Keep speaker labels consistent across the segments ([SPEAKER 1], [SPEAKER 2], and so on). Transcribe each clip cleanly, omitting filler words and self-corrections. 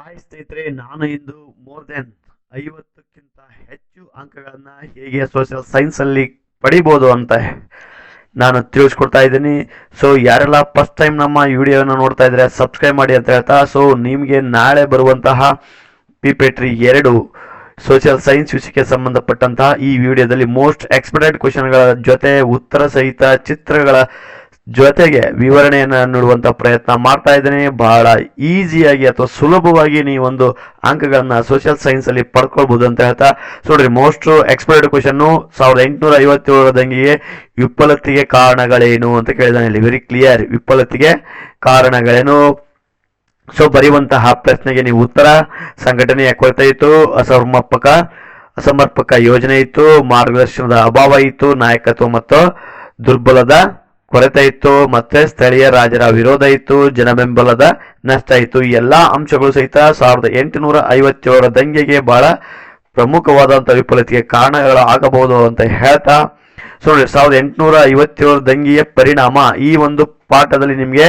[SPEAKER 1] Hi ಸ್ನೇಹಿತರೆ, ನಾನು ಇಂದು more than 50ಕ್ಕಿಂತ ಹೆಚ್ಚು ಅಂಕಗಳನ್ನ ಹೇಗೆ ಸೋಷಿಯಲ್ ಸೈನ್ಸ್ ಅಲ್ಲಿ ಪಡಿಬೋದು ಅಂತ ನಾನು ತಿಳಿಸ್ಕೊಡ್ತಾ ಇದ್ದೀನಿ. ಸೊ ಯಾರೆಲ್ಲ ಫಸ್ಟ್ ಟೈಮ್ ನಮ್ಮ ವಿಡಿಯೋನ ನೋಡ್ತಾ ಇದ್ರೆ ಸಬ್ಸ್ಕ್ರೈಬ್ ಮಾಡಿ ಅಂತ ಹೇಳ್ತಾ, ಸೊ ನಿಮಗೆ ನಾಳೆ ಬರುವಂತಹ PPT 2 ಸೋಷಿಯಲ್ ಸೈನ್ಸ್ ವಿಷಯಕ್ಕೆ ಸಂಬಂಧಪಟ್ಟಂತಹ ಈ ವಿಡಿಯೋದಲ್ಲಿ ಮೋಸ್ಟ್ ಎಕ್ಸ್ಪೆಕ್ಟೆಡ್ ಕ್ವಶನ್ಗಳ ಜೊತೆ ಉತ್ತರ ಸಹಿತ ಚಿತ್ರಗಳ ಜೊತೆಗೆ ವಿವರಣೆಯನ್ನು ನೀಡುವಂತ ಪ್ರಯತ್ನ ಮಾಡ್ತಾ ಇದ್ದೇನೆ. ಬಹಳ ಈಸಿಯಾಗಿ ಅಥವಾ ಸುಲಭವಾಗಿ ನೀವು ಒಂದು ಅಂಕಗಳನ್ನ ಸೋಷಿಯಲ್ ಸೈನ್ಸ್ ಅಲ್ಲಿ ಪಡ್ಕೊಳ್ಬಹುದು ಅಂತ ಹೇಳ್ತಾ, ನೋಡ್ರಿ ಮೋಸ್ಟ್ ಎಕ್ಸ್ಪೆಕ್ಟೆಡ್ ಕ್ವಶನ್ 1857 ದಂಗಿಗೆ ವಿಫಲತೆಗೆ ಕಾರಣಗಳೇನು ಅಂತ ಕೇಳಿದಾನೆ. ಇಲ್ಲಿ ವೆರಿ ಕ್ಲಿಯರ್, ವಿಫಲತೆಗೆ ಕಾರಣಗಳೇನು. ಸೊ ಬರೆಯುವಂತಹ ಪ್ರಶ್ನೆಗೆ ನೀವು ಉತ್ತರ: ಸಂಘಟನೆಯ ಕೊರತೆ ಇತ್ತು, ಅಸಮರ್ಪಕ ಯೋಜನೆ ಇತ್ತು, ಮಾರ್ಗದರ್ಶನದ ಅಭಾವ ಇತ್ತು, ನಾಯಕತ್ವ ಮತ್ತು ದುರ್ಬಲದ ಕೊರತೆ ಇತ್ತು, ಮತ್ತೆ ಸ್ಥಳೀಯ ರಾಜರ ವಿರೋಧ ಇತ್ತು, ಜನಬೆಂಬಲದ ನಷ್ಟ ಇತ್ತು. ಈ ಎಲ್ಲಾ ಅಂಶಗಳು ಸಹಿತ 1857 ದಂಗೆಗೆ ಬಹಳ ಪ್ರಮುಖವಾದಂತಹ ವಿಫಲತೆಗೆ ಕಾರಣಗಳು ಆಗಬಹುದು ಅಂತ ಹೇಳ್ತಾ, ಸೊ 1857 ದಂಗೆಯ ಪರಿಣಾಮ ಈ ಒಂದು ಪಾಠದಲ್ಲಿ ನಿಮಗೆ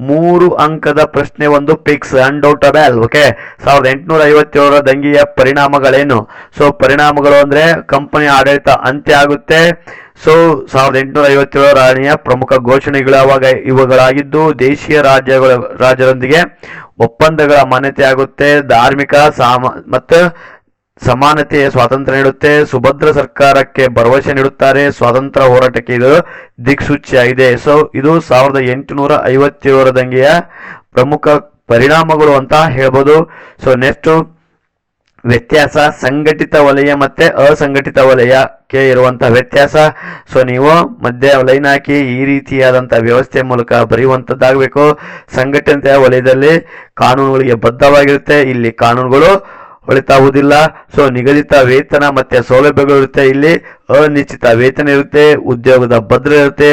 [SPEAKER 1] 3 ಅಂಕದ ಪ್ರಶ್ನೆ, ಒಂದು ಫಿಕ್ಸ್ ಅನ್ಡೌಟಬಲ್. ಓಕೆ, 1857 ದಂಗೆಯ ಪರಿಣಾಮಗಳೇನು? ಸೊ ಪರಿಣಾಮಗಳು ಅಂದ್ರೆ ಕಂಪನಿ ಆಡಳಿತ ಅಂತ್ಯ ಆಗುತ್ತೆ. ಸೊ 1857 ರಾಣಿಯ ಪ್ರಮುಖ ಘೋಷಣೆಗಳು ಇವುಗಳಾಗಿದ್ದು, ದೇಶೀಯ ರಾಜ್ಯರೊಂದಿಗೆ ಒಪ್ಪಂದಗಳ ಮಾನ್ಯತೆ ಆಗುತ್ತೆ, ಧಾರ್ಮಿಕ ಮತ್ತು ಸಮಾನತೆಯ ಸ್ವಾತಂತ್ರ್ಯ ನೀಡುತ್ತೆ, ಸುಭದ್ರ ಸರ್ಕಾರಕ್ಕೆ ಭರವಸೆ ನೀಡುತ್ತಾರೆ, ಸ್ವಾತಂತ್ರ್ಯ ಹೋರಾಟಕ್ಕೆ ಇದು ದಿಕ್ಸೂಚಿಯಾಗಿದೆ. ಸೊ ಇದು 1857 ದಂಗೆಯ ಪ್ರಮುಖ ಪರಿಣಾಮಗಳು ಅಂತ ಹೇಳ್ಬೋದು. ಸೊ ನೆಕ್ಸ್ಟ್ ವ್ಯತ್ಯಾಸ: ಸಂಘಟಿತ ವಲಯ ಮತ್ತೆ ಅಸಂಘಟಿತ ವಲಯಕ್ಕೆ ಇರುವಂತಹ ವ್ಯತ್ಯಾಸ. ಸೊ ನೀವು ಮಧ್ಯ ಲೈನ್ ಹಾಕಿ ಈ ರೀತಿಯಾದಂತಹ ವ್ಯವಸ್ಥೆ ಮೂಲಕ ಬರೆಯುವಂತದ್ದಾಗಬೇಕು. ಸಂಘಟಿತ ವಲಯದಲ್ಲಿ ಕಾನೂನುಗಳಿಗೆ ಬದ್ಧವಾಗಿರುತ್ತೆ, ಇಲ್ಲಿ ಕಾನೂನುಗಳು ಹೊಳಿತಾಗುವುದಿಲ್ಲ. ಸೊ ನಿಗದಿತ ವೇತನ ಮತ್ತೆ ಸೌಲಭ್ಯಗಳು ಇರುತ್ತೆ, ಇಲ್ಲಿ ಅನಿಶ್ಚಿತ ವೇತನ ಇರುತ್ತೆ, ಉದ್ಯೋಗದ ಭದ್ರತೆ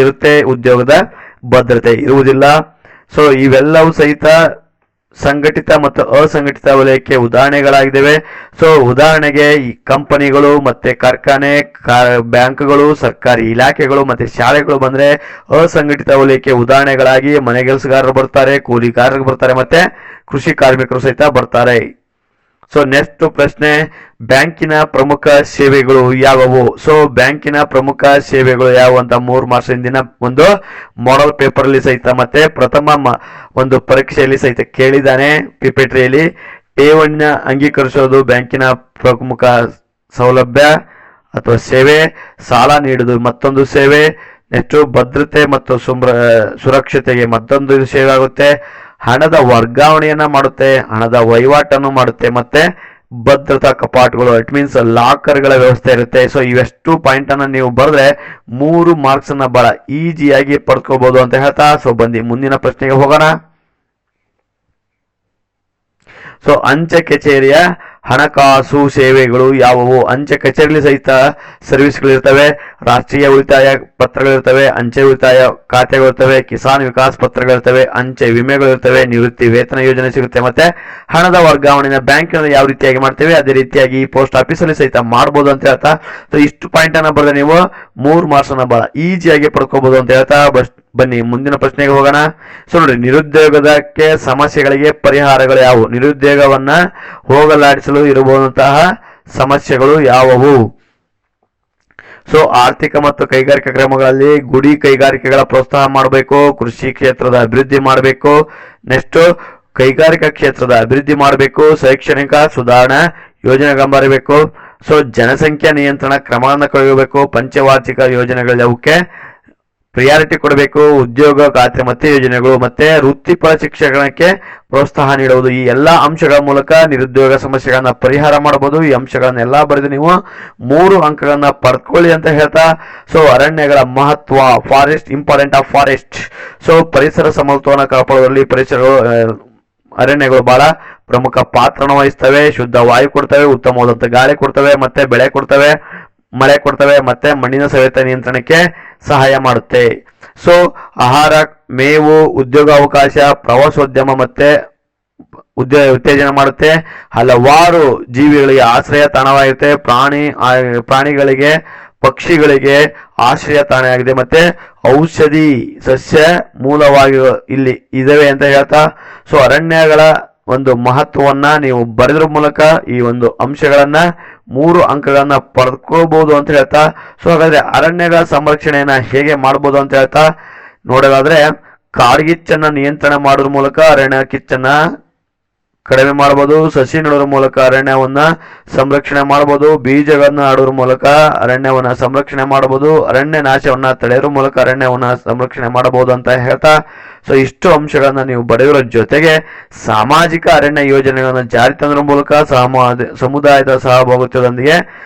[SPEAKER 1] ಇರುತ್ತೆ, ಉದ್ಯೋಗದ ಭದ್ರತೆ ಇರುವುದಿಲ್ಲ. ಸೊ ಇವೆಲ್ಲವೂ ಸಹಿತ ಸಂಘಟಿತ ಮತ್ತು ಅಸಂಘಟಿತ ವಲಯಕ್ಕೆ ಉದಾಹರಣೆಗಳಾಗಿದ್ದಾವೆ. ಸೊ ಉದಾಹರಣೆಗೆ ಈ ಕಂಪನಿಗಳು ಮತ್ತೆ ಕಾರ್ಖಾನೆ, ಬ್ಯಾಂಕ್ಗಳು, ಸರ್ಕಾರಿ ಇಲಾಖೆಗಳು ಮತ್ತೆ ಶಾಲೆಗಳು ಬಂದ್ರೆ ಅಸಂಘಟಿತ ವಲಯಕ್ಕೆ ಉದಾಹರಣೆಗಳಾಗಿ ಮನೆಗೆಲಸಗಾರರು ಬರ್ತಾರೆ, ಕೂಲಿಗಾರರು ಬರ್ತಾರೆ, ಮತ್ತೆ ಕೃಷಿ ಕಾರ್ಮಿಕರು ಸಹಿತ ಬರ್ತಾರೆ. ಸೊ ನೆಕ್ಸ್ಟ್ ಪ್ರಶ್ನೆ: ಬ್ಯಾಂಕಿನ ಪ್ರಮುಖ ಸೇವೆಗಳು ಯಾವುವು? ಸೊ ಬ್ಯಾಂಕಿನ ಪ್ರಮುಖ ಸೇವೆಗಳು ಯಾವುವು ಅಂತ 3 ಮಾರ್ಕ್ಸ್ ಹಿಂದಿನ ಒಂದು ಮಾಡೆಲ್ ಪೇಪರ್ ಅಲ್ಲಿ ಸಹಿತ ಮತ್ತೆ ಪ್ರಥಮ ಒಂದು ಪರೀಕ್ಷೆಯಲ್ಲಿ ಸಹಿತ ಕೇಳಿದ್ದಾನೆ. PPTಯಲ್ಲಿ ಠೇವಣಿನ ಅಂಗೀಕರಿಸೋದು ಬ್ಯಾಂಕಿನ ಪ್ರಮುಖ ಸೌಲಭ್ಯ ಅಥವಾ ಸೇವೆ, ಸಾಲ ನೀಡುವುದು ಮತ್ತೊಂದು ಸೇವೆ, ನೆಕ್ಸ್ಟ್ ಭದ್ರತೆ ಮತ್ತು ಸುರಕ್ಷತೆಗೆ ಮತ್ತೊಂದು ಸೇವೆ ಆಗುತ್ತೆ, ಹಣದ ವರ್ಗಾವಣೆಯನ್ನ ಮಾಡುತ್ತೆ, ಹಣದ ವಹಿವಾಟನ್ನು ಮಾಡುತ್ತೆ, ಮತ್ತೆ ಭದ್ರತಾ ಕಪಾಟುಗಳು ಇಟ್ ಮೀನ್ಸ್ ಲಾಕರ್ಗಳ ವ್ಯವಸ್ಥೆ ಇರುತ್ತೆ. ಸೊ ಇವೆಷ್ಟು ಪಾಯಿಂಟ್ ಅನ್ನ ನೀವು ಬರೆದ್ರೆ 3 ಮಾರ್ಕ್ಸ್ ಅನ್ನ ಬಹಳ ಈಸಿಯಾಗಿ ಪಡ್ಕೋಬಹುದು ಅಂತ ಹೇಳ್ತಾ, ಸೊ ಬನ್ನಿ ಮುಂದಿನ ಪ್ರಶ್ನೆಗೆ ಹೋಗೋಣ. ಸೊ ಅಂಚೆ ಕಚೇರಿಯ ಹಣಕಾಸು ಸೇವೆಗಳು ಯಾವುವು? ಅಂಚೆ ಕಚೇರಿಯಲ್ಲಿ ಸಹಿತ ಸರ್ವಿಸ್ಗಳಿರ್ತವೆ, ರಾಷ್ಟ್ರೀಯ ಉಳಿತಾಯ ಪತ್ರಗಳಿರ್ತವೆ, ಅಂಚೆ ಉಳಿತಾಯ ಖಾತೆಗಳಿರ್ತವೆ, ಕಿಸಾನ್ ವಿಕಾಸ್ ಪತ್ರಗಳಿರ್ತವೆ, ಅಂಚೆ ವಿಮೆಗಳಿರ್ತವೆ, ನಿವೃತ್ತಿ ವೇತನ ಯೋಜನೆ ಸಿಗುತ್ತೆ, ಮತ್ತೆ ಹಣದ ವರ್ಗಾವಣೆನ ಬ್ಯಾಂಕಿನಲ್ಲಿ ಯಾವ ರೀತಿಯಾಗಿ ಮಾಡ್ತೇವೆ ಅದೇ ರೀತಿಯಾಗಿ ಪೋಸ್ಟ್ ಆಫೀಸಲ್ಲಿ ಸಹಿತ ಮಾಡ್ಬೋದು ಅಂತ ಹೇಳ್ತಾ, ಸೊ ಇಷ್ಟು ಪಾಯಿಂಟ್ ಅನ್ನ ಬರೆದ್ರೆ ನೀವು 3 ಮಾರ್ಕ್ಸ್ ಅನ್ನ ಬಹಳ ಈಸಿಯಾಗಿ ಪಡ್ಕೋಬಹುದು ಅಂತ ಹೇಳ್ತಾ, ಬನ್ನಿ ಮುಂದಿನ ಪ್ರಶ್ನೆಗೆ ಹೋಗೋಣ. ಸೊ ನೋಡಿ, ನಿರುದ್ಯೋಗದಕ್ಕೆ ಸಮಸ್ಯೆಗಳಿಗೆ ಪರಿಹಾರಗಳು ಯಾವುವು? ನಿರುದ್ಯೋಗವನ್ನ ಹೋಗಲಾಡಿಸಲು ಇರಬಹುದಂತಹ ಸಮಸ್ಯೆಗಳು ಯಾವುವು? ಸೊ ಆರ್ಥಿಕ ಮತ್ತು ಕೈಗಾರಿಕಾ ಕ್ರಮಗಳಲ್ಲಿ ಗುಡಿ ಕೈಗಾರಿಕೆಗಳ ಪ್ರೋತ್ಸಾಹ ಮಾಡಬೇಕು, ಕೃಷಿ ಕ್ಷೇತ್ರದ ಅಭಿವೃದ್ಧಿ ಮಾಡಬೇಕು, ನೆಕ್ಸ್ಟ್ ಕೈಗಾರಿಕಾ ಕ್ಷೇತ್ರದ ಅಭಿವೃದ್ಧಿ ಮಾಡಬೇಕು, ಶೈಕ್ಷಣಿಕ ಸುಧಾರಣಾ ಯೋಜನೆಗಳು ಬರಬೇಕು, ಸೊ ಜನಸಂಖ್ಯಾ ನಿಯಂತ್ರಣ ಕ್ರಮಗಳನ್ನು ಕೈಗೊಳ್ಳಬೇಕು, ಪಂಚವಾರ್ಷಿಕ ಯೋಜನೆಗಳವಕ್ಕೆ ಪ್ರಿಯಾರಿಟಿ ಕೊಡಬೇಕು, ಉದ್ಯೋಗ ಖಾತ್ರಿ ಮತ್ತೆ ಯೋಜನೆಗಳು, ಮತ್ತೆ ವೃತ್ತಿಪರ ಶಿಕ್ಷಣಕ್ಕೆ ಪ್ರೋತ್ಸಾಹ ನೀಡುವುದು. ಈ ಎಲ್ಲಾ ಅಂಶಗಳ ಮೂಲಕ ನಿರುದ್ಯೋಗ ಸಮಸ್ಯೆಗಳನ್ನ ಪರಿಹಾರ ಮಾಡಬಹುದು. ಈ ಅಂಶಗಳನ್ನೆಲ್ಲ ಬರೆದು ನೀವು 3 ಅಂಕಗಳನ್ನ ಪಡ್ಕೊಳ್ಳಿ ಅಂತ ಹೇಳ್ತಾ, ಸೊ ಅರಣ್ಯಗಳ ಮಹತ್ವ, forest important of forest. So ಪರಿಸರ ಸಮತೋಲನ ಕಾಪಾಡುವಲ್ಲಿ ಅರಣ್ಯಗಳು ಬಹಳ ಪ್ರಮುಖ ಪಾತ್ರವನ್ನು ವಹಿಸ್ತವೆ. ಶುದ್ಧ ವಾಯು ಕೊಡ್ತವೆ, ಉತ್ತಮವಾದಂತಹ ಗಾಳಿ ಕೊಡ್ತವೆ, ಮತ್ತೆ ಬೆಳೆ ಕೊಡ್ತವೆ, ಮಳೆ ಕೊಡ್ತವೆ, ಮತ್ತೆ ಮಣ್ಣಿನ ಸವೆತ ನಿಯಂತ್ರಣಕ್ಕೆ ಸಹಾಯ ಮಾಡುತ್ತೆ. ಸೊ ಆಹಾರ, ಮೇವು, ಉದ್ಯೋಗಾವಕಾಶ, ಪ್ರವಾಸೋದ್ಯಮ ಮತ್ತೆ ಉತ್ತೇಜನ ಮಾಡುತ್ತೆ. ಹಲವಾರು ಜೀವಿಗಳಿಗೆ ಆಶ್ರಯ ತಾಣವಾಗಿರುತ್ತೆ. ಪ್ರಾಣಿಗಳಿಗೆ, ಪಕ್ಷಿಗಳಿಗೆ ಆಶ್ರಯ ತಾಣವಾಗಿದೆ. ಮತ್ತೆ ಔಷಧಿ ಸಸ್ಯ ಮೂಲವಾಗಿ ಇಲ್ಲಿ ಇದಾವೆ ಅಂತ ಹೇಳ್ತಾ, ಸೊ ಅರಣ್ಯಗಳ ಒಂದು ಮಹತ್ವವನ್ನ ನೀವು ಬರೆದ್ರ ಮೂಲಕ ಈ ಒಂದು ಅಂಶಗಳನ್ನ 3 ಅಂಕಗಳನ್ನ ಪಡೆದುಕೋಬಹುದು ಅಂತ ಹೇಳ್ತಾ, ಸೊ ಹಾಗಾದ್ರೆ ಅರಣ್ಯಗಳ ಸಂರಕ್ಷಣೆಯನ್ನ ಹೇಗೆ ಮಾಡಬಹುದು ಅಂತ ಹೇಳ್ತಾ ನೋಡೋದಾದ್ರೆ, ಕಾಡ್ಗಿಚ್ಚನ್ನ ನಿಯಂತ್ರಣ ಮಾಡೋದ್ರ ಮೂಲಕ ಅರಣ್ಯ ಕಿಚ್ಚನ್ನ ಕಡಿಮೆ ಮಾಡಬಹುದು, ಸಸಿ ನೆಡೋದ್ರ ಮೂಲಕ ಅರಣ್ಯವನ್ನ ಸಂರಕ್ಷಣೆ ಮಾಡಬಹುದು, ಬೀಜಗಳನ್ನ ಆಡೋದ್ರ ಮೂಲಕ ಅರಣ್ಯವನ್ನ ಸಂರಕ್ಷಣೆ ಮಾಡಬಹುದು, ಅರಣ್ಯ ನಾಶವನ್ನ ತಡೆಯೋದ್ರ ಮೂಲಕ ಅರಣ್ಯವನ್ನ ಸಂರಕ್ಷಣೆ ಮಾಡಬಹುದು ಅಂತ ಹೇಳ್ತಾ, ಸೊ ಇಷ್ಟು ಅಂಶಗಳನ್ನ ನೀವು ಬರೆಯೋದ್ರ ಜೊತೆಗೆ ಸಾಮಾಜಿಕ ಅರಣ್ಯ ಯೋಜನೆಗಳನ್ನ ಜಾರಿ ತಂದ್ರ ಮೂಲಕ ಸಮುದಾಯದ ಸಹಭಾಗಿತ್ವದೊಂದಿಗೆ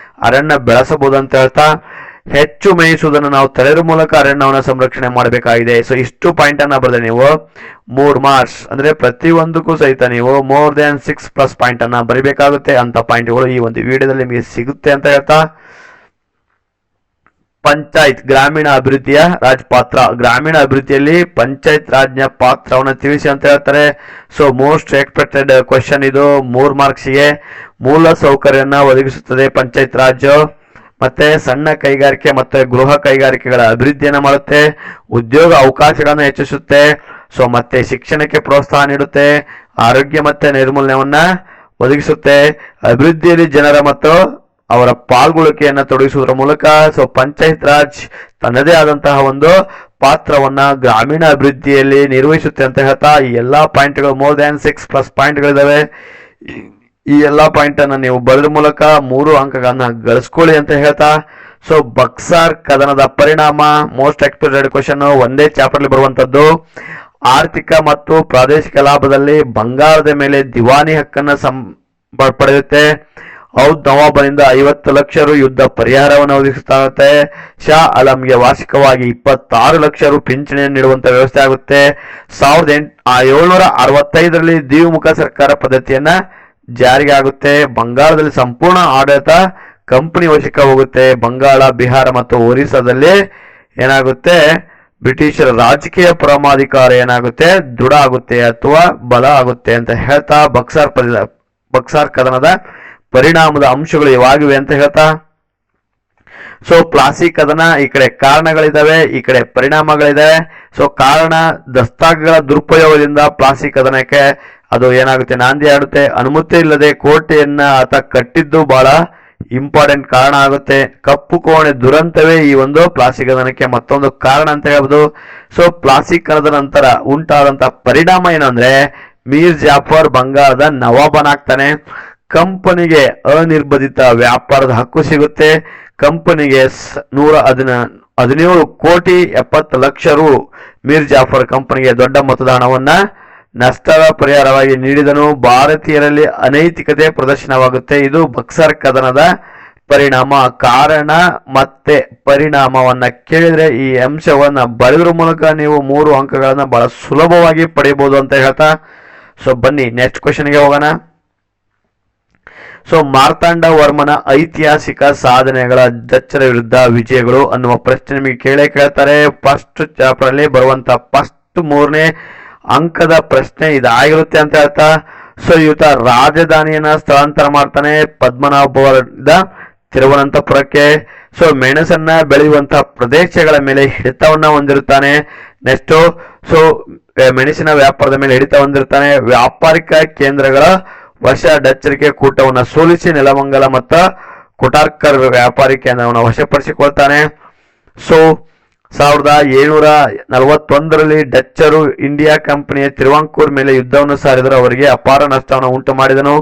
[SPEAKER 1] ಅರಣ್ಯ ಬೆಳೆಸಬಹುದು ಅಂತ ಹೇಳ್ತಾ, ಹೆಚ್ಚು ಮೇಯಿಸುವುದನ್ನು ನಾವು ತಡೆಯೋದ್ರ ಮೂಲಕ ಅರಣ್ಯವನ್ನು ಸಂರಕ್ಷಣೆ ಮಾಡಬೇಕಾಗಿದೆ. ಸೊ ಇಷ್ಟು ಪಾಯಿಂಟ್ ಅನ್ನ ಬರೆದ್ರೆ ನೀವು 3 ಮಾರ್ಕ್ಸ್ ಅಂದ್ರೆ ಪ್ರತಿಯೊಂದಕ್ಕೂ ಸಹಿತ ನೀವು ಮೋರ್ ದೆನ್ 6+ ಪಾಯಿಂಟ್ ಅನ್ನ ಬರಿಬೇಕಾಗುತ್ತೆ. ಅಂತ ಪಾಯಿಂಟ್ಗಳು ಈ ಒಂದು ವಿಡಿಯೋದಲ್ಲಿ ನಿಮಗೆ ಸಿಗುತ್ತೆ ಅಂತ ಹೇಳ್ತಾ, ಪಂಚಾಯತ್ ಗ್ರಾಮೀಣ ಅಭಿವೃದ್ಧಿಯ ರಾಜ್ ಪಾತ್ರ, ಗ್ರಾಮೀಣ ಅಭಿವೃದ್ಧಿಯಲ್ಲಿ ಪಂಚಾಯತ್ ರಾಜ್ನ ಪಾತ್ರವನ್ನು ತಿಳಿಸಿ ಅಂತ ಹೇಳ್ತಾರೆ. ಸೊ ಮೋಸ್ಟ್ ಎಕ್ಸ್ಪೆಕ್ಟೆಡ್ ಕ್ವೆಶನ್ ಇದು. 3 ಮಾರ್ಕ್ಸ್ಗೆ ಮೂಲ ಸೌಕರ್ಯನ ಒದಗಿಸುತ್ತದೆ ಪಂಚಾಯತ್ ರಾಜ್, ಮತ್ತೆ ಸಣ್ಣ ಕೈಗಾರಿಕೆ ಮತ್ತೆ ಗೃಹ ಕೈಗಾರಿಕೆಗಳ ಅಭಿವೃದ್ಧಿಯನ್ನ ಮಾಡುತ್ತೆ, ಉದ್ಯೋಗ ಅವಕಾಶಗಳನ್ನು ಹೆಚ್ಚಿಸುತ್ತೆ, ಸೊ ಮತ್ತೆ ಶಿಕ್ಷಣಕ್ಕೆ ಪ್ರೋತ್ಸಾಹ ನೀಡುತ್ತೆ, ಆರೋಗ್ಯ ಮತ್ತೆ ನೈರ್ಮಲ್ಯವನ್ನ ಒದಗಿಸುತ್ತೆ, ಅಭಿವೃದ್ಧಿಯಲ್ಲಿ ಜನರ ಮತ್ತು ಅವರ ಪಾಲ್ಗೊಳ್ಳುವಿಕೆಯನ್ನ ತೊಡಗಿಸುವುದರ ಮೂಲಕ ಸೊ ಪಂಚಾಯತ್ ರಾಜ್ ತನ್ನದೇ ಆದಂತಹ ಒಂದು ಪಾತ್ರವನ್ನ ಗ್ರಾಮೀಣ ಅಭಿವೃದ್ಧಿಯಲ್ಲಿ ನಿರ್ವಹಿಸುತ್ತೆ ಅಂತ ಹೇಳ್ತಾ, ಈ ಎಲ್ಲಾ ಪಾಯಿಂಟ್ಗಳು ಮೋರ್ ದ್ಯಾನ್ 6+ ಪಾಯಿಂಟ್ಗಳಿದಾವೆ. ಈ ಎಲ್ಲಾ ಪಾಯಿಂಟ್ ಅನ್ನ ನೀವು ಬರೆದ ಮೂಲಕ 3 ಅಂಕಗಳನ್ನ ಗಳಿಸ್ಕೊಳ್ಳಿ ಅಂತ ಹೇಳ್ತಾ, ಸೊ ಬಕ್ಸಾರ್ ಕದನದ ಪರಿಣಾಮ ಮೋಸ್ಟ್ ಎಕ್ಸ್ಪೆಕ್ಟೆಡ್ ಕ್ವೆಶನ್, ಒಂದೇ ಚಾಪ್ಟರ್ ಅಲ್ಲಿ ಬರುವಂತದ್ದು. ಆರ್ಥಿಕ ಮತ್ತು ಪ್ರಾದೇಶಿಕ ಲಾಭದಲ್ಲಿ ಬಂಗಾಳದ ಮೇಲೆ ದಿವಾನಿ ಹಕ್ಕನ್ನ ಪಡೆಯುತ್ತೆ. ಔದ್ ನವಾಬನಿಂದ 50 ಲಕ್ಷ ರು ಯುದ್ಧ ಪರಿಹಾರವನ್ನು ಒದಗಿಸುತ್ತೆ. ಶಾ ಆಲಂಗೆ ವಾರ್ಷಿಕವಾಗಿ 26 ಲಕ್ಷ ರು ಪಿಂಚಣಿಯನ್ನು ನೀಡುವಂತ ವ್ಯವಸ್ಥೆ ಆಗುತ್ತೆ. 1765ರಲ್ಲಿ ದ್ವಿಮುಖ ಸರ್ಕಾರ ಪದ್ಧತಿಯನ್ನ ಜಾರಿಗೆ ಆಗುತ್ತೆ. ಬಂಗಾಳದಲ್ಲಿ ಸಂಪೂರ್ಣ ಆಡಳಿತ ಕಂಪನಿ ವಶಕ್ಕೆ ಹೋಗುತ್ತೆ. ಬಂಗಾಳ, ಬಿಹಾರ ಮತ್ತು ಒರಿಸ್ಸಾದಲ್ಲಿ ಏನಾಗುತ್ತೆ, ಬ್ರಿಟಿಷರ ರಾಜಕೀಯ ಪರಮಾಧಿಕಾರ ಏನಾಗುತ್ತೆ, ದೃಢ ಆಗುತ್ತೆ ಅಥವಾ ಬಲ ಆಗುತ್ತೆ ಅಂತ ಹೇಳ್ತಾ, ಬಕ್ಸಾರ್ ಕದನದ ಪರಿಣಾಮದ ಅಂಶಗಳು ಇವಾಗಿವೆ ಅಂತ ಹೇಳ್ತಾ, ಸೊ ಪ್ಲಾಸಿ ಕದನ ಈ ಕಡೆ ಕಾರಣಗಳಿದಾವೆ, ಈ ಕಡೆ ಪರಿಣಾಮಗಳಿದಾವೆ. ಸೊ ಕಾರಣ, ದಸ್ತಾಗಳ ದುರುಪಯೋಗದಿಂದ ಪ್ಲಾಸಿ ಕದನಕ್ಕೆ ಅದು ಏನಾಗುತ್ತೆ, ನಾಂದಿ ಆಡುತ್ತೆ. ಅನುಮತಿ ಇಲ್ಲದೆ ಕೋಟೆಯನ್ನ ಆತ ಕಟ್ಟಿದ್ದು ಬಹಳ ಇಂಪಾರ್ಟೆಂಟ್ ಕಾರಣ ಆಗುತ್ತೆ. ಕಪ್ಪು ಕೋಣೆ ದುರಂತವೇ ಈ ಒಂದು ಪ್ಲಾಸಿ ಕದನಕ್ಕೆ ಮತ್ತೊಂದು ಕಾರಣ ಅಂತ ಹೇಳ್ಬೋದು. ಸೊ ಪ್ಲಾಸಿ ಕದನದ ನಂತರ ಉಂಟಾದಂತಹ ಪರಿಣಾಮ ಏನಂದ್ರೆ, ಮೀರ್ ಜಾಫರ್ ಬಂಗಾಳದ ನವಾಬನಾಗ್ತಾನೆ. ಕಂಪನಿಗೆ ಅನಿರ್ಬಂಧಿತ ವ್ಯಾಪಾರದ ಹಕ್ಕು ಸಿಗುತ್ತೆ. ಕಂಪನಿಗೆ 117 ಕೋಟಿ 70 ಲಕ್ಷ ರು ಮೀರ್ ಜಾಫರ್ ಕಂಪನಿಗೆ ದೊಡ್ಡ ಮೊತ್ತದ ಹಣವನ್ನ ನಷ್ಟದ ಪರಿಹಾರವಾಗಿ ನೀಡಿದನು. ಭಾರತೀಯರಲ್ಲಿ ಅನೈತಿಕತೆ ಪ್ರದರ್ಶನವಾಗುತ್ತೆ. ಇದು ಬಕ್ಸರ್ ಕದನದ ಪರಿಣಾಮ. ಕಾರಣ ಮತ್ತೆ ಪರಿಣಾಮವನ್ನ ಕೇಳಿದ್ರೆ ಈ ಅಂಶವನ್ನ ಬರೆದ್ರ ಮೂಲಕ ನೀವು 3 ಅಂಕಗಳನ್ನ ಬಹಳ ಸುಲಭವಾಗಿ ಪಡೆಯಬಹುದು ಅಂತ ಹೇಳ್ತಾ, ಸೊ ಬನ್ನಿ ನೆಕ್ಸ್ಟ್ ಕ್ವೆಶನ್ಗೆ ಹೋಗೋಣ. ಸೊ ಮಾರ್ತಾಂಡ ವರ್ಮನ ಐತಿಹಾಸಿಕ ಸಾಧನೆಗಳ ಡಚ್ಚರ ವಿರುದ್ಧ ವಿಜಯಗಳು ಅನ್ನುವ ಪ್ರಶ್ನೆ ನಿಮಗೆ ಕೇಳ್ತಾರೆ. ಫಸ್ಟ್ ಚಾಪ್ಟರ್ ಅಲ್ಲಿ ಬರುವಂತ ಫಸ್ಟ್ 3ನೇ ಅಂಕದ ಪ್ರಶ್ನೆ ಇದಾಗಿರುತ್ತೆ ಅಂತ ಹೇಳ್ತಾ, ಸೊ ಈತ ರಾಜಧಾನಿಯನ್ನ ಸ್ಥಳಾಂತರ ಮಾಡ್ತಾನೆ ಪದ್ಮನಾಭದಿಂದ ತಿರುವನಂತಪುರಕ್ಕೆ. ಸೊ ಮೆಣಸನ್ನ ಬೆಳೆಯುವಂತಹ ಪ್ರದೇಶಗಳ ಮೇಲೆ ಹಿಡಿತವನ್ನ ಹೊಂದಿರುತ್ತಾನೆ. ನೆಕ್ಸ್ಟ್ ಸೊ ಮೆಣಸಿನ ವ್ಯಾಪಾರದ ಮೇಲೆ ಹಿಡಿತ ಹೊಂದಿರುತ್ತಾನೆ. ವ್ಯಾಪಾರಿಕ ಕೇಂದ್ರಗಳ ವಶ ಡಚ್ಚರಿಗೆ ಕೂಟವನ್ನ ಸೋಲಿಸಿ ನೆಲಮಂಗಲ ಮತ್ತು ಕೊಟಾರ್ಕರ್ ವ್ಯಾಪಾರಿ ಕೇಂದ್ರವನ್ನು ವಶಪಡಿಸಿಕೊಳ್ತಾನೆ. ಸೊ 1741ರಲ್ಲಿ ಡಚ್ಚರು ಇಂಡಿಯಾ ಕಂಪನಿಯ ತಿರುವಾಂಕೂರ್ ಮೇಲೆ ಯುದ್ಧವನ್ನು ಸಾರಿದರು. ಅವರಿಗೆ ಅಪಾರ ನಷ್ಟವನ್ನು ಉಂಟು ಮಾಡಿದನು.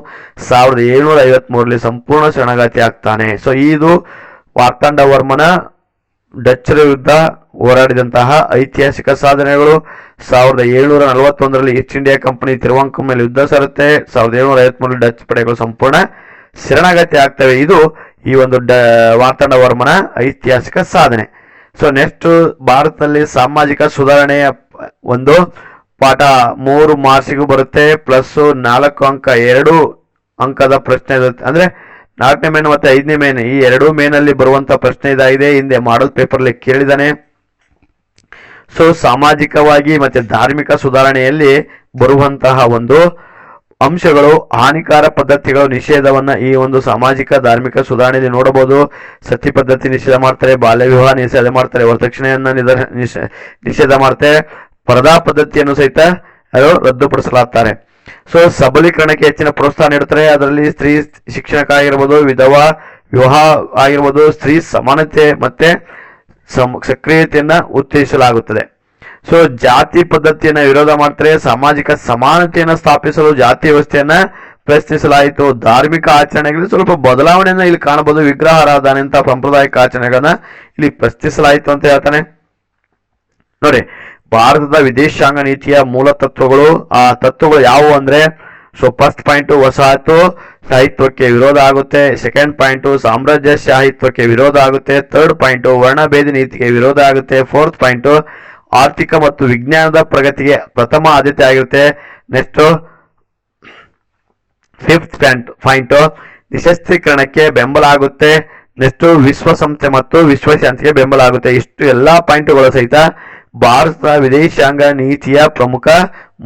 [SPEAKER 1] 1753ರಲ್ಲಿ ಸಂಪೂರ್ಣ ಶರಣಾಗತಿ ಆಗ್ತಾನೆ. ಸೊ ಇದು ಮಾರ್ತಾಂಡ ವರ್ಮನ ಡಚ್ಚರ ವಿರುದ್ಧ ಹೋರಾಡಿದಂತಹ ಐತಿಹಾಸಿಕ ಸಾಧನೆಗಳು. 1741ರಲ್ಲಿ ಈಸ್ಟ್ ಇಂಡಿಯಾ ಕಂಪನಿ ತಿರುವಾಂಕೂರ್ ಮೇಲೆ ಯುದ್ಧ ಸಾರುತ್ತೆ. 1753ರಲ್ಲಿ ಡಚ್ ಪಡೆಗಳು ಸಂಪೂರ್ಣ ಶರಣಾಗತಿ ಆಗ್ತವೆ. ಇದು ಈ ಒಂದು ಮಾರ್ತಾಂಡ ವರ್ಮನ ಐತಿಹಾಸಿಕ ಸಾಧನೆ. ಸೊ ನೆಕ್ಸ್ಟ್ ಭಾರತದಲ್ಲಿ ಸಾಮಾಜಿಕ ಸುಧಾರಣೆಯ ಒಂದು ಪಾಠ 3 ಮಾರ್ಕ್ಸಿಗೂ ಬರುತ್ತೆ. ಪ್ಲಸ್ 4 ಅಂಕ 2 ಅಂಕದ ಪ್ರಶ್ನೆ ಇರುತ್ತೆ. ಅಂದ್ರೆ 4ನೇ ಮೇನ್ ಮತ್ತೆ 5ನೇ ಮೇನ್, ಈ 2 ಮೇನಲ್ಲಿ ಬರುವಂತ ಪ್ರಶ್ನೆ ಇದಾಗಿದೆ. ಹಿಂದೆ ಮಾಡಲ್ ಪೇಪರ್ ಅಲ್ಲಿ ಕೇಳಿದಾನೆ. ಸೊ ಸಾಮಾಜಿಕವಾಗಿ ಮತ್ತೆ ಧಾರ್ಮಿಕ ಸುಧಾರಣೆಯಲ್ಲಿ ಬರುವಂತಹ ಒಂದು ಅಂಶಗಳು, ಹಾನಿಕಾರ ಪದ್ಧತಿಗಳು ನಿಷೇಧವನ್ನ ಈ ಒಂದು ಸಾಮಾಜಿಕ ಧಾರ್ಮಿಕ ಸುಧಾರಣೆಯಲ್ಲಿ ನೋಡಬಹುದು. ಸತಿ ಪದ್ಧತಿ ನಿಷೇಧ ಮಾಡ್ತಾರೆ, ಬಾಲ್ಯ ವಿವಾಹ ನಿಷೇಧ ಮಾಡ್ತಾರೆ, ವರದಕ್ಷಿಣೆಯನ್ನ ನಿಷೇಧ ಮಾಡ್ತಾರೆ, ಪರದಾ ಪದ್ಧತಿಯನ್ನು ಸಹಿತ ರದ್ದುಪಡಿಸಲಾಗ್ತಾರೆ. ಸೊ ಸಬಲೀಕರಣಕ್ಕೆ ಹೆಚ್ಚಿನ ಪ್ರೋತ್ಸಾಹ ನೀಡುತ್ತಾರೆ. ಅದರಲ್ಲಿ ಸ್ತ್ರೀ ಶಿಕ್ಷಣಕ್ಕಾಗಿರ್ಬೋದು, ವಿಧವಾ ವಿವಾಹ ಆಗಿರ್ಬೋದು, ಸ್ತ್ರೀ ಸಮಾನತೆ ಮತ್ತೆ ಸಕ್ರಿಯತೆಯನ್ನ ಉತ್ತೇಜಿಸಲಾಗುತ್ತದೆ. ಸೊ ಜಾತಿ ಪದ್ಧತಿಯನ್ನ ವಿರೋಧ ಮಾಡ್ತಾರೆ. ಸಾಮಾಜಿಕ ಸಮಾನತೆಯನ್ನ ಸ್ಥಾಪಿಸಲು ಜಾತಿ ವ್ಯವಸ್ಥೆಯನ್ನ ಪ್ರಶ್ನಿಸಲಾಯಿತು. ಧಾರ್ಮಿಕ ಆಚರಣೆಗಳಲ್ಲಿ ಸ್ವಲ್ಪ ಬದಲಾವಣೆಯನ್ನ ಇಲ್ಲಿ ಕಾಣಬಹುದು. ವಿಗ್ರಹ ಆರಾಧನೆ ಅಂತ ಸಾಂಪ್ರದಾಯಿಕ ಆಚರಣೆಗಳನ್ನ ಇಲ್ಲಿ ಪ್ರಶ್ನಿಸಲಾಯಿತು ಅಂತ ಹೇಳ್ತಾನೆ. ನೋಡಿ, ಭಾರತದ ವಿದೇಶಾಂಗ ನೀತಿಯ ಮೂಲ ತತ್ವಗಳು, ಆ ತತ್ವಗಳು ಯಾವುವು ಅಂದ್ರೆ, ಸೊ ಫಸ್ಟ್ ಪಾಯಿಂಟ್ ವಸಾಹತು ಸಾಹಿತ್ವಕ್ಕೆ ವಿರೋಧ ಆಗುತ್ತೆ. ಸೆಕೆಂಡ್ ಪಾಯಿಂಟ್ ಸಾಮ್ರಾಜ್ಯಶಾಹಿತ್ವಕ್ಕೆ ವಿರೋಧ ಆಗುತ್ತೆ. ಥರ್ಡ್ ಪಾಯಿಂಟ್ ವರ್ಣಭೇದ ನೀತಿಗೆ ವಿರೋಧ ಆಗುತ್ತೆ. ಫೋರ್ತ್ ಪಾಯಿಂಟ್ ಆರ್ಥಿಕ ಮತ್ತು ವಿಜ್ಞಾನದ ಪ್ರಗತಿಗೆ ಪ್ರಥಮ ಆದ್ಯತೆ ಆಗಿರುತ್ತೆ. ನೆಕ್ಸ್ಟ್ ಫಿಫ್ತ್ ಪಾಯಿಂಟ್ ನಿಶಸ್ತ್ರೀಕರಣಕ್ಕೆ ಬೆಂಬಲ ಆಗುತ್ತೆ. ನೆಕ್ಸ್ಟ್ ವಿಶ್ವಸಂಸ್ಥೆ ಮತ್ತು ವಿಶ್ವಶಾಂತಿಗೆ ಬೆಂಬಲ ಆಗುತ್ತೆ. ಇಷ್ಟು ಎಲ್ಲಾ ಪಾಯಿಂಟ್ಗಳು ಸಹಿತ ಭಾರತದ ವಿದೇಶಾಂಗ ನೀತಿಯ ಪ್ರಮುಖ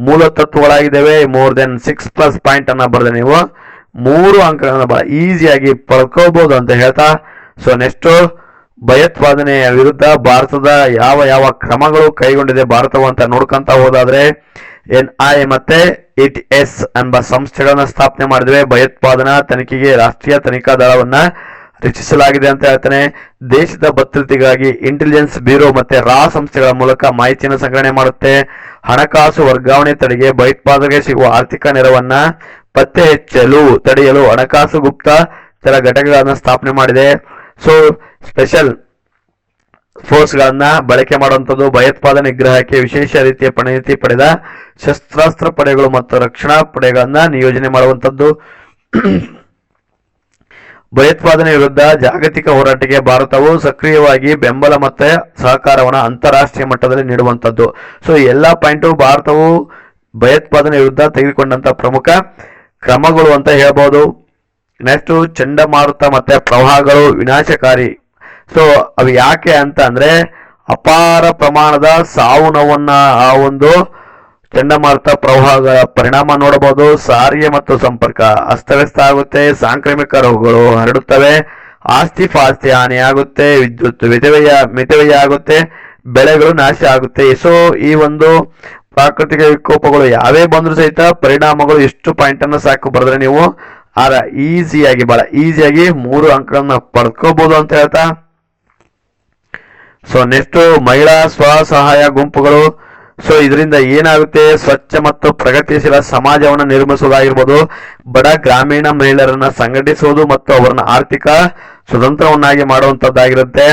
[SPEAKER 1] ಮೂಲ ತತ್ವಗಳಾಗಿದ್ದಾವೆ. ಮೋರ್ ದೆನ್ 6+ ಪಾಯಿಂಟ್ ಅನ್ನ ಬರೆದ ನೀವು 3 ಅಂಕಗಳನ್ನ ಬಹಳ ಈಸಿಯಾಗಿ ಪಡ್ಕೋಬಹುದು ಅಂತ ಹೇಳ್ತಾ, ಸೊ ನೆಕ್ಸ್ಟ್ ಭಯೋತ್ಪಾದನೆಯ ವಿರುದ್ಧ ಭಾರತದ ಯಾವ ಯಾವ ಕ್ರಮಗಳು ಕೈಗೊಂಡಿದೆ ಭಾರತವು ಅಂತ ನೋಡ್ಕೊಂತ ಹೋದಾದ್ರೆ, NI ಮತ್ತೆ ATS ಎಂಬ ಸಂಸ್ಥೆಗಳನ್ನ ಸ್ಥಾಪನೆ ಮಾಡಿದ್ವಿ. ಭಯೋತ್ಪಾದನಾ ತನಿಖೆಗೆ ರಾಷ್ಟ್ರೀಯ ತನಿಖಾ ದಳವನ್ನ ರಚಿಸಲಾಗಿದೆ ಅಂತ ಹೇಳ್ತಾನೆ. ದೇಶದ ಭದ್ರತೆಗಾಗಿ ಇಂಟೆಲಿಜೆನ್ಸ್ ಬ್ಯೂರೋ ಮತ್ತೆ ರಾ ಸಂಸ್ಥೆಗಳ ಮೂಲಕ ಮಾಹಿತಿಯನ್ನು ಸಂಗ್ರಹಣೆ ಮಾಡುತ್ತೆ. ಹಣಕಾಸು ವರ್ಗಾವಣೆ ತಡೆಗೆ ಭಯೋತ್ಪಾದನೆಗೆ ಸಿಗುವ ಆರ್ಥಿಕ ನೆರವನ್ನ ಪತ್ತೆ ತಡೆಯಲು ಹಣಕಾಸು ಗುಪ್ತಚರ ಘಟಕಗಳನ್ನ ಸ್ಥಾಪನೆ ಮಾಡಿದೆ. ಸೊ ಸ್ಪೆಷಲ್ ಫೋರ್ಸ್ ಗಳನ್ನ ಬಳಕೆ ಮಾಡುವಂಥದ್ದು, ಭಯೋತ್ಪಾದನೆ ನಿಗ್ರಹಕ್ಕೆ ವಿಶೇಷ ರೀತಿಯ ಪರಿಣತಿ ಪಡೆದ ಶಸ್ತ್ರಾಸ್ತ್ರ ಪಡೆಗಳು ಮತ್ತು ರಕ್ಷಣಾ ಪಡೆಗಳನ್ನ ನಿಯೋಜನೆ ಮಾಡುವಂಥದ್ದು. ಭಯೋತ್ಪಾದನೆ ವಿರುದ್ಧ ಜಾಗತಿಕ ಹೋರಾಟಕ್ಕೆ ಭಾರತವು ಸಕ್ರಿಯವಾಗಿ ಬೆಂಬಲ ಮತ್ತೆ ಸಹಕಾರವನ್ನು ಅಂತಾರಾಷ್ಟ್ರೀಯ ಮಟ್ಟದಲ್ಲಿ ನೀಡುವಂಥದ್ದು. ಸೊ ಎಲ್ಲಾ ಪಾಯಿಂಟು ಭಾರತವು ಭಯೋತ್ಪಾದನೆ ವಿರುದ್ಧ ತೆಗೆದುಕೊಂಡಂತ ಪ್ರಮುಖ ಕ್ರಮಗಳು ಅಂತ ಹೇಳ್ಬೋದು. ನೆಕ್ಸ್ಟ್ ಚಂಡಮಾರುತ ಮತ್ತೆ ಪ್ರವಾಹಗಳು ವಿನಾಶಕಾರಿ. ಸೊ ಅವು ಯಾಕೆ ಅಂತ ಅಂದ್ರೆ, ಅಪಾರ ಪ್ರಮಾಣದ ಸಾವು ನೋವನ್ನ ಆ ಒಂದು ಚಂಡಮಾರುತ ಪ್ರವಾಹಗಳ ಪರಿಣಾಮ ನೋಡಬಹುದು. ಸಾರಿಗೆ ಮತ್ತು ಸಂಪರ್ಕ ಅಸ್ತವ್ಯಸ್ತ ಆಗುತ್ತೆ. ಸಾಂಕ್ರಾಮಿಕ ರೋಗಗಳು ಹರಡುತ್ತವೆ. ಆಸ್ತಿ ಪಾಸ್ತಿ ಹಾನಿಯಾಗುತ್ತೆ. ವಿದ್ಯುತ್ ಮಿತವ್ಯಯ ಆಗುತ್ತೆ. ಬೆಳೆಗಳು ನಾಶ ಆಗುತ್ತೆ. ಸೊ ಈ ಒಂದು ಪ್ರಾಕೃತಿಕ ವಿಕೋಪಗಳು ಯಾವೇ ಬಂದ್ರು ಸಹಿತ ಪರಿಣಾಮಗಳು ಎಷ್ಟು ಪಾಯಿಂಟ್ ಅನ್ನ ಸಾಕು ಬರೆದ್ರೆ ನೀವು ಬಹಳ ಈಸಿಯಾಗಿ 3 ಅಂಕಗಳನ್ನ ಪಡ್ಕೋಬಹುದು ಅಂತ ಹೇಳ್ತಾ, ಸೊ ನೆಕ್ಸ್ಟ್ ಮಹಿಳಾ ಸ್ವಸಹಾಯ ಗುಂಪುಗಳು. ಸೊ ಇದರಿಂದ ಏನಾಗುತ್ತೆ, ಸ್ವಚ್ಛ ಮತ್ತು ಪ್ರಗತಿಶೀಲ ಸಮಾಜವನ್ನು ನಿರ್ಮಿಸುವುದಾಗಿರ್ಬೋದು, ಬಡ ಗ್ರಾಮೀಣ ಮಹಿಳೆಯರನ್ನ ಸಂಘಟಿಸುವುದು ಮತ್ತು ಅವರನ್ನ ಆರ್ಥಿಕ ಸ್ವತಂತ್ರವನ್ನಾಗಿ ಮಾಡುವಂತದ್ದಾಗಿರುತ್ತೆ.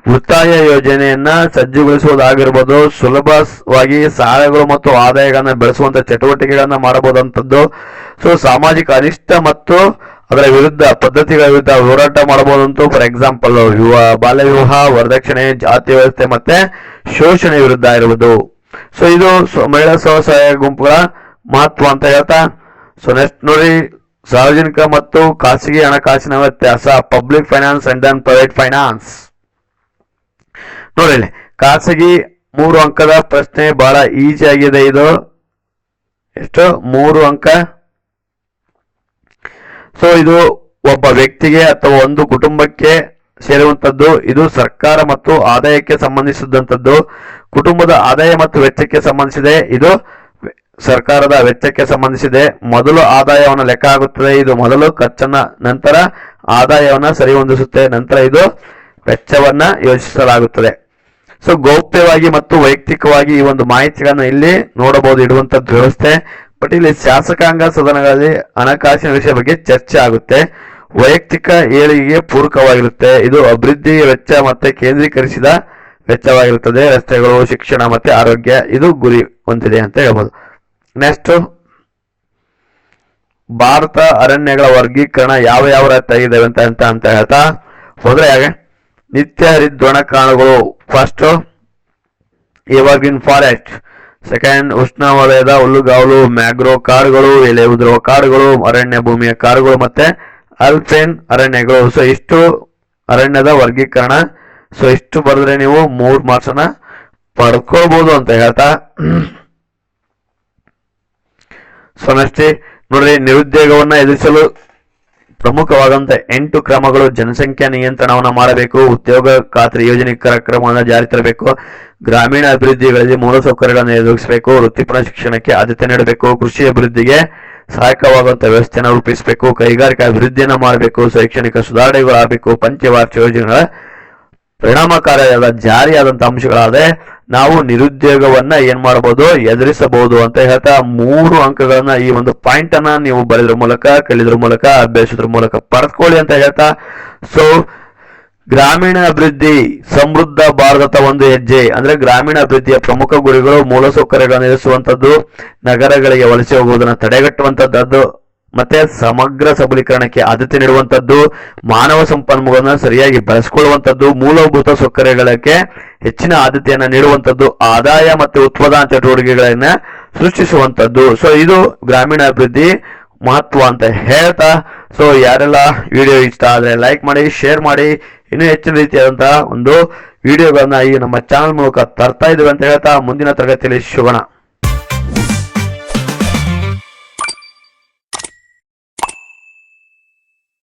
[SPEAKER 1] ಉಳಿತಾಯ ಯೋಜನೆಯನ್ನ ಸಜ್ಜುಗೊಳಿಸುವುದಾಗಿರ್ಬೋದು, ಸುಲಭವಾಗಿ ಸಾಲಗಳು ಮತ್ತು ಆದಾಯಗಳನ್ನ ಬೆಳೆಸುವಂತ ಚಟುವಟಿಕೆಗಳನ್ನ ಮಾಡಬಹುದಂತದ್ದು. ಸೊ ಸಾಮಾಜಿಕ ಅನಿಷ್ಟ ಮತ್ತು ಅದರ ವಿರುದ್ಧ ಪದ್ಧತಿಗಳ ವಿರುದ್ಧ ಹೋರಾಟ ಮಾಡಬಹುದಂತೂ. ಫಾರ್ ಎಕ್ಸಾಂಪಲ್ ಬಾಲ್ಯ ವಿವಾಹ, ವರದಕ್ಷಿಣೆ, ಜಾತಿ ವ್ಯವಸ್ಥೆ ಮತ್ತೆ ಶೋಷಣೆ ವಿರುದ್ಧ ಇರುವುದು. ಸೊ ಇದು ಮಹಿಳಾ ಸ್ವಸಹಾಯ ಗುಂಪುಗಳ ಮಹತ್ವ ಅಂತ ಹೇಳ್ತಾ, ಸೊ ನೆಕ್ಸ್ಟ್ ನೋಡಿ, ಸಾರ್ವಜನಿಕ ಮತ್ತು ಖಾಸಗಿ ಹಣಕಾಸಿನ ವ್ಯತ್ಯಾಸ, public finance and then private finance. ನೋಡಿ, ಖಾಸಗಿ 3 ಅಂಕದ ಪ್ರಶ್ನೆ ಬಹಳ ಈಸಿ ಆಗಿದೆ. ಇದು ಎಷ್ಟು 3 ಅಂಕ. ಸೊ ಇದು ಒಬ್ಬ ವ್ಯಕ್ತಿಗೆ ಅಥವಾ ಒಂದು ಕುಟುಂಬಕ್ಕೆ ಸೇರುವಂತದ್ದು. ಇದು ಸರ್ಕಾರ ಮತ್ತು ಆದಾಯಕ್ಕೆ ಸಂಬಂಧಿಸಿದಂಥದ್ದು. ಕುಟುಂಬದ ಆದಾಯ ಮತ್ತು ವೆಚ್ಚಕ್ಕೆ ಸಂಬಂಧಿಸಿದೆ. ಇದು ಸರ್ಕಾರದ ವೆಚ್ಚಕ್ಕೆ ಸಂಬಂಧಿಸಿದೆ. ಮೊದಲು ಆದಾಯವನ್ನು ಲೆಕ್ಕ ಆಗುತ್ತದೆ. ಇದು ಮೊದಲು ಖರ್ಚನ್ನ, ನಂತರ ಆದಾಯವನ್ನ ಸರಿಹೊಂದಿಸುತ್ತೆ, ನಂತರ ಇದು ವೆಚ್ಚವನ್ನ ಯೋಜಿಸಲಾಗುತ್ತದೆ. ಸೊ ಗೌಪ್ಯವಾಗಿ ಮತ್ತು ವೈಯಕ್ತಿಕವಾಗಿ ಈ ಒಂದು ಮಾಹಿತಿಗಳನ್ನ ಇಲ್ಲಿ ನೋಡಬಹುದು ಇಡುವಂತದ್ದು ವ್ಯವಸ್ಥೆ. ಬಟ್ ಇಲ್ಲಿ ಶಾಸಕಾಂಗ ಸದನಗಳಲ್ಲಿ ಹಣಕಾಸಿನ ವಿಷಯ ಬಗ್ಗೆ ಚರ್ಚೆ ಆಗುತ್ತೆ. ವೈಯಕ್ತಿಕ ಏಳಿಗೆಗೆ ಪೂರಕವಾಗಿರುತ್ತೆ. ಇದು ಅಭಿವೃದ್ಧಿ ವೆಚ್ಚ ಮತ್ತೆ ಕೇಂದ್ರೀಕರಿಸಿದ ವೆಚ್ಚವಾಗಿರುತ್ತದೆ. ರಸ್ತೆಗಳು, ಶಿಕ್ಷಣ ಮತ್ತೆ ಆರೋಗ್ಯ ಇದು ಗುರಿ ಹೊಂದಿದೆ ಅಂತ ಹೇಳ್ಬೋದು. ನೆಕ್ಸ್ಟ್, ಭಾರತ ಅರಣ್ಯಗಳ ವರ್ಗೀಕರಣ ಯಾವ ರೀತಿಯಾಗಿದ್ದಾವೆ ಅಂತ ಹೇಳ್ತಾ ಹೋದ್ರೆ, ನಿತ್ಯ ಹರಿದ್ವರ್ಣಕಾಣುಗಳು. ಫಸ್ಟ್ ಎವರ್ಗ್ರೀನ್ ಫಾರೆಸ್ಟ್, ಸೆಕೆಂಡ್ ಉಷ್ಣವಲಯದ ಹುಲ್ಲುಗಾವಲು, ಮ್ಯಾಗ್ರೋ ಕಾಡುಗಳು, ಎಲೆ ಉದುರುವ ಕಾಡುಗಳು, ಅರಣ್ಯ ಭೂಮಿಯ ಕಾಡುಗಳು ಮತ್ತೆ ಅಲ್ಪೈನ್ ಅರಣ್ಯಗಳು. ಸೊ ಇಷ್ಟು ಅರಣ್ಯದ ವರ್ಗೀಕರಣ. ಸೊ ಇಷ್ಟು ಬರೆದ್ರೆ ನೀವು 3 ಮಾರ್ಕ್ಸ್ ಅನ್ನ ಪಡ್ಕೋಬಹುದು ಅಂತ ಹೇಳ್ತಾ, ಸೊ ನೆಕ್ಸ್ಟ್ ನೋಡ್ರಿ, ನಿರುದ್ಯೋಗವನ್ನ ಎದುರಿಸಲು ಪ್ರಮುಖವಾದಂತಹ 8 ಕ್ರಮಗಳು: ಜನಸಂಖ್ಯಾ ನಿಯಂತ್ರಣವನ್ನು ಮಾಡಬೇಕು, ಉದ್ಯೋಗ ಖಾತ್ರಿ ಯೋಜನೆ ಕಾರ್ಯಕ್ರಮವನ್ನು ಜಾರಿ ತರಬೇಕು, ಗ್ರಾಮೀಣ ಅಭಿವೃದ್ಧಿಗಳಲ್ಲಿ ಮೂಲಸೌಕರ್ಯಗಳನ್ನು ಒದಗಿಸಬೇಕು, ವೃತ್ತಿಪರ ಶಿಕ್ಷಣಕ್ಕೆ ಆದ್ಯತೆ ನೀಡಬೇಕು, ಕೃಷಿ ಅಭಿವೃದ್ಧಿಗೆ ಸಹಾಯಕವಾಗುವಂತಹ ವ್ಯವಸ್ಥೆಯನ್ನು ರೂಪಿಸಬೇಕು, ಕೈಗಾರಿಕಾ ಅಭಿವೃದ್ಧಿಯನ್ನು ಮಾಡಬೇಕು, ಶೈಕ್ಷಣಿಕ ಸುಧಾರಣೆಗಳಾಗಬೇಕು, ಪಂಚವಾರ್ಷಿಕ ಯೋಜನೆಗಳ ಪರಿಣಾಮಕಾರಿಯಾದ ಜಾರಿಯಾದಂತಹ ಅಂಶಗಳಾದ ನಾವು ನಿರುದ್ಯೋಗವನ್ನ ಏನ್ ಮಾಡಬಹುದು, ಎದುರಿಸಬಹುದು ಅಂತ ಹೇಳ್ತಾ 3 ಅಂಕಗಳನ್ನ ಈ ಒಂದು ಪಾಯಿಂಟ್ ಅನ್ನ ನೀವು ಬರೆದ್ರ ಮೂಲಕ, ಕಲಿದ್ರ ಮೂಲಕ, ಅಭ್ಯಾಸದ್ರ ಮೂಲಕ ಪಡೆದುಕೊಳ್ಳಿ ಅಂತ ಹೇಳ್ತಾ, ಸೊ ಗ್ರಾಮೀಣ ಅಭಿವೃದ್ಧಿ ಸಮೃದ್ಧ ಭಾರತದ ಒಂದು ಹೆಜ್ಜೆ ಅಂದ್ರೆ ಗ್ರಾಮೀಣ ಅಭಿವೃದ್ಧಿಯ ಪ್ರಮುಖ ಗುರಿಗಳು ಮೂಲಸೌಕರ್ಯಗಳನ್ನು ನಿರ್ಮಿಸುವಂತದ್ದು, ನಗರಗಳಿಗೆ ವಲಸೆ ಹೋಗುವುದನ್ನು ತಡೆಗಟ್ಟುವಂತದ್ದು, ಮತ್ತೆ ಸಮಗ್ರ ಸಬಲೀಕರಣಕ್ಕೆ ಆದ್ಯತೆ ನೀಡುವಂತದ್ದು, ಮಾನವ ಸಂಪನ್ಮೂಲವನ್ನು ಸರಿಯಾಗಿ ಬಳಸಿಕೊಳ್ಳುವಂತದ್ದು, ಮೂಲಭೂತ ಸೌಕರ್ಯಗಳಿಗೆ ಹೆಚ್ಚಿನ ಆದ್ಯತೆಯನ್ನು ನೀಡುವಂತದ್ದು, ಆದಾಯ ಮತ್ತು ಉತ್ಪಾದನಾ ಚಟುವಟಿಕೆಗಳನ್ನ ಸೃಷ್ಟಿಸುವಂತದ್ದು. ಸೊ ಇದು ಗ್ರಾಮೀಣ ಅಭಿವೃದ್ಧಿ ಮಹತ್ವ ಅಂತ ಹೇಳ್ತಾ, ಸೊ ಯಾರೆಲ್ಲ ವಿಡಿಯೋ ಇಷ್ಟ ಆದ್ರೆ ಲೈಕ್ ಮಾಡಿ, ಶೇರ್ ಮಾಡಿ. ಇನ್ನೂ ಹೆಚ್ಚಿನ ರೀತಿಯಾದಂತಹ ಒಂದು ವಿಡಿಯೋಗಳನ್ನ ಈ ನಮ್ಮ ಚಾನಲ್ ಮೂಲಕ ತರ್ತಾ ಇದ್ದೀವಿ ಅಂತ ಹೇಳ್ತಾ ಮುಂದಿನ ತರಗತಿಯಲ್ಲಿ ಸಿಗೋಣ.